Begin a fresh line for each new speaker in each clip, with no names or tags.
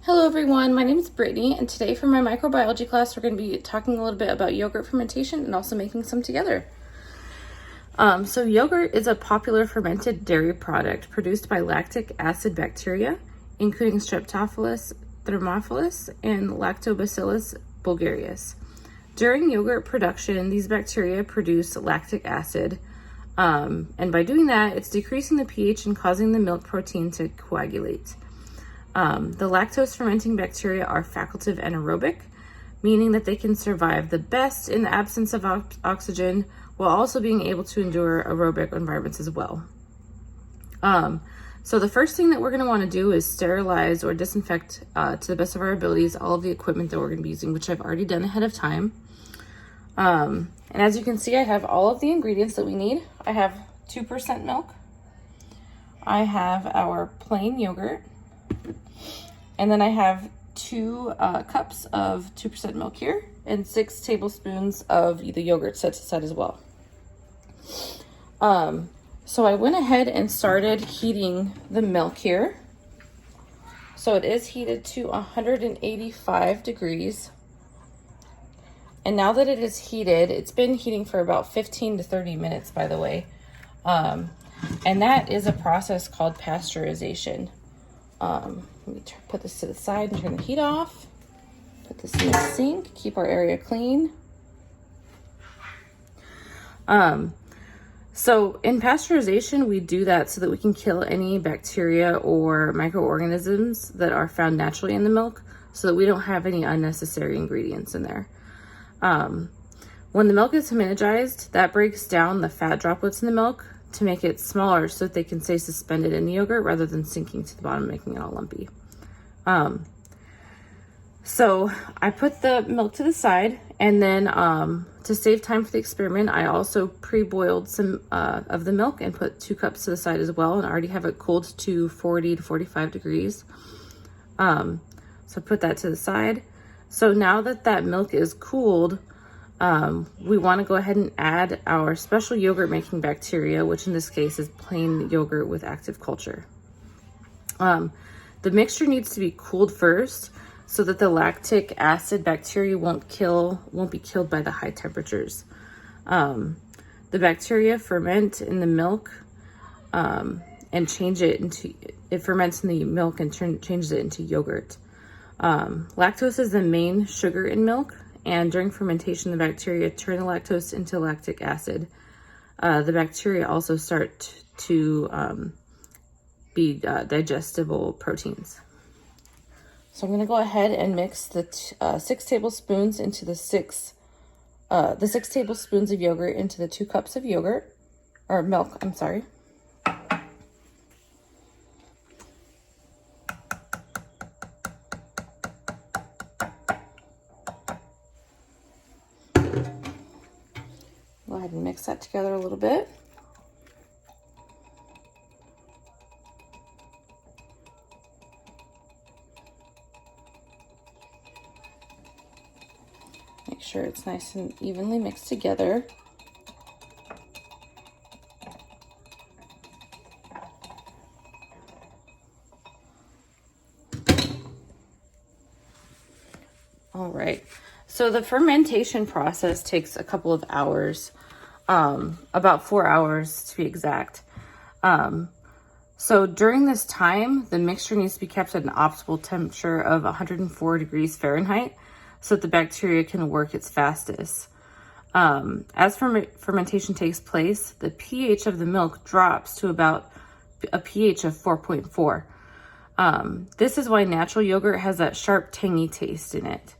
Hello everyone, my name is Brittany, and today for my microbiology class we're going to be talking a little bit about yogurt fermentation and also making some together. So yogurt is a popular fermented dairy product produced by lactic acid bacteria, including Streptophilus, Thermophilus, and Lactobacillus bulgarius. During yogurt production, these bacteria produce lactic acid, and by doing that, it's decreasing the pH and causing the milk protein to coagulate. The lactose fermenting bacteria are facultative anaerobic, meaning that they can survive the best in the absence of oxygen while also being able to endure aerobic environments as well. So the first thing that we're going to want to do is sterilize or disinfect to the best of our abilities all of the equipment that we're going to be using, which I've already done ahead of time. And as you can see, I have all of the ingredients that we need. I have 2% milk. I have our plain yogurt. And then I have 2 cups of 2% milk here and 6 tablespoons of the yogurt set aside as well. So I went ahead and started heating the milk here. So it is heated to 185 degrees. And now that it is heated, it's been heating for about 15 to 30 minutes, by the way. And that is a process called pasteurization. Let me put this to the side and turn the heat off. Put this in the sink, keep our area clean. So in pasteurization, we do that so that we can kill any bacteria or microorganisms that are found naturally in the milk so that we don't have any unnecessary ingredients in there. When the milk is homogenized, that breaks down the fat droplets in the milk to make it smaller so that they can stay suspended in the yogurt rather than sinking to the bottom, making it all lumpy. So I put the milk to the side, and then to save time for the experiment, I also pre-boiled some of the milk and put 2 cups to the side as well, and I already have it cooled to 40 to 45 degrees. So I put that to the side. So now that that milk is cooled, we want to go ahead and add our special yogurt making bacteria, which in this case is plain yogurt with active culture. The mixture needs to be cooled first so that the lactic acid bacteria won't be killed by the high temperatures. The bacteria ferment in the milk and it ferments in the milk and changes it into yogurt. Lactose is the main sugar in milk, and during fermentation, the bacteria turn the lactose into lactic acid. The bacteria also start to be digestible proteins. So I'm going to go ahead and mix the 6 tablespoons into the 6 tablespoons of yogurt into the 2 cups of yogurt, or milk, I'm sorry. Go ahead and mix that together a little bit. Make sure it's nice and evenly mixed together. All right, so the fermentation process takes a couple of hours, about 4 hours to be exact. So during this time, the mixture needs to be kept at an optimal temperature of 104 degrees Fahrenheit so that the bacteria can work its fastest. As fermentation takes place, the pH of the milk drops to about a pH of 4.4. This is why natural yogurt has that sharp, tangy taste in it.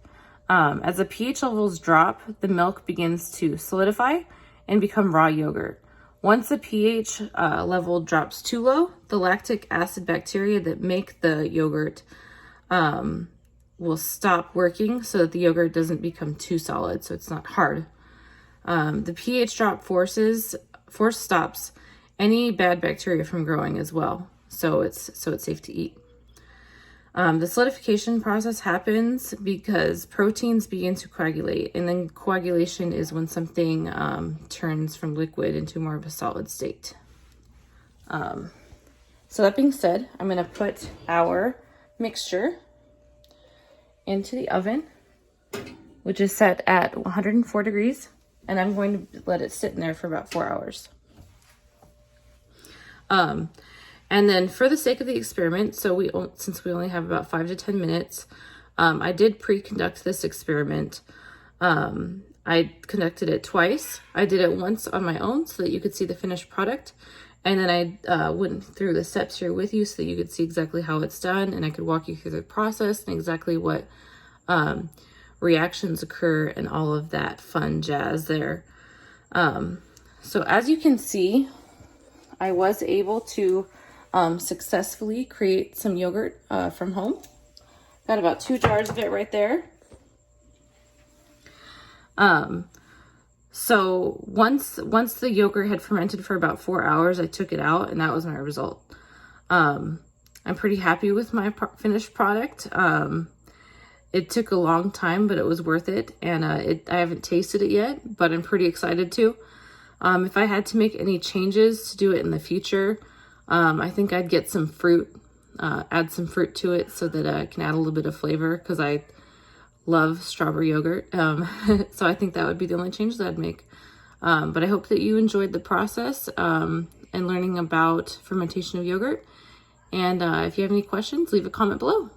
As the pH levels drop, the milk begins to solidify and become raw yogurt. Once the pH level drops too low, the lactic acid bacteria that make the yogurt will stop working so that the yogurt doesn't become too solid, so it's not hard. The pH drop force stops any bad bacteria from growing as well, so it's safe to eat. The solidification process happens because proteins begin to coagulate, and then coagulation is when something turns from liquid into more of a solid state. So that being said, I'm going to put our mixture into the oven, which is set at 104 degrees, and I'm going to let it sit in there for about 4 hours. And then for the sake of the experiment, since we only have about 5 to 10 minutes, I did pre-conduct this experiment. I conducted it twice. I did it once on my own so that you could see the finished product. And then I went through the steps here with you so that you could see exactly how it's done, and I could walk you through the process and exactly what reactions occur and all of that fun jazz there. So as you can see, I was able to successfully create some yogurt from home. Got about 2 jars of it right there. So once the yogurt had fermented for about 4 hours, I took it out, and that was my result. I'm pretty happy with my finished product. It took a long time, but it was worth it, and I haven't tasted it yet, but I'm pretty excited to. If I had to make any changes to do it in the future, I think I'd get some fruit, add some fruit to it so that I can add a little bit of flavor, because I love strawberry yogurt. So I think that would be the only changes I'd make. But I hope that you enjoyed the process and learning about fermentation of yogurt. And if you have any questions, leave a comment below.